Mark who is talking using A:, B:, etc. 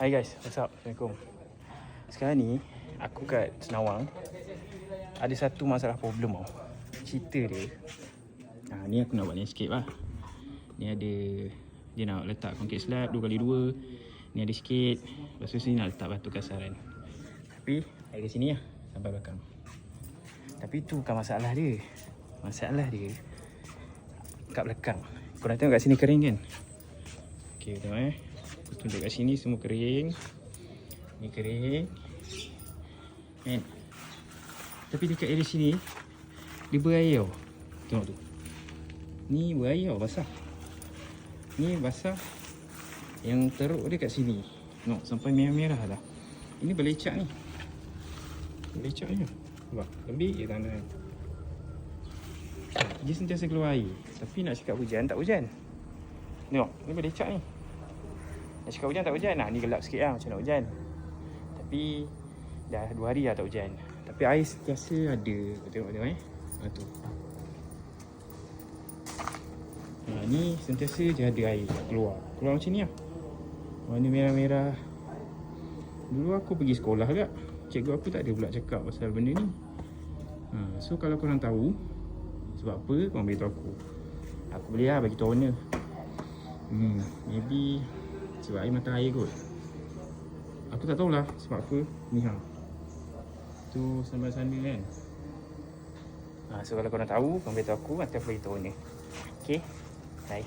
A: Hai guys, what's up? Assalamualaikum. Sekarang ni aku kat Senawang. Ada satu masalah problem tau. Cerita dia, ni aku nak buat landscape lah. Ni ada, dia nak letak concrete slab 2x2. Ni ada sikit. Lepas tu sini nak letak batu kasaran. Tapi dari sini lah sampai belakang. Tapi tu bukan masalah dia. Masalah dia kat belakang. Korang tengok kat sini kering kan? Okay, tengok Aku tunjuk kat sini semua kering. Ni kering kan? Tapi dekat area sini dia berair tau. Tengok tu. Ni berair tau, basah. Ni basah. Yang teruk dia kat sini. Tengok sampai merah-merah dah. Ini belecak ni. Belecak je. Nampak? Lembik je tanah. Dia sentiasa keluar air. Tapi nak cakap hujan, tak hujan. Tengok, ni belecak ni. Nak cakap hujan, tak hujan. Ni gelap sikit lah macam nak hujan. Tapi dah 2 hari dah tak hujan. Tapi air sentiasa ada. Tengok tu. Ni sentiasa dia ada air keluar. Keluar macam ni lah. Warna merah-merah. Dulu aku pergi sekolah agak. Cikgu aku tak ada pula cakap pasal benda ni. So kalau korang tahu sebab apa, korang beritahu aku. Aku boleh lah bagi tahu owner. Maybe sebab air mata air kot. Aku tak tahulah sebab apa. Ni tu sampai sana kan. So kalau korang tahu, korang beritahu aku. Nanti aku beritahu owner. Okay, bye.